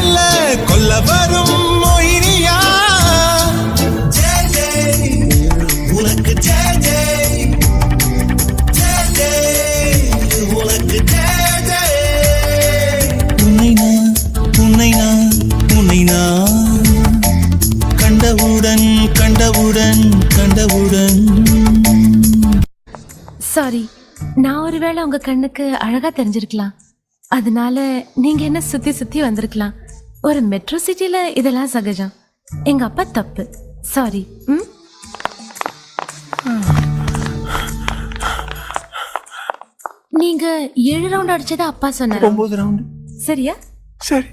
மெல்ல கொல்ல வரும் மொயினியா ஜெய் ஜெய் உனக்கு ஜெய் ஜெய் ஜெய் ஜெய் உனக்கு ஜெய் ஜெய் உன்னை நான் கண்டவுடன் கண்டவுடன் கண்டவுடன். சாரி, நான் ஒருவேளை உங்க கண்ணுக்கு அழகா தெரிஞ்சிருக்கலாம். அதனால நீங்க என்ன சுத்தி சுத்தி வந்திருக்கலாம். ஒரு மெட்ரோ சிட்டில இதெல்லாம் சகஜம். எங்க அப்பா தப்பு. சாரி. நீங்க 7 ரவுண்ட் அடிச்சதா அப்பா சொன்னாரு. 9 ரவுண்ட். சரியா? சரி.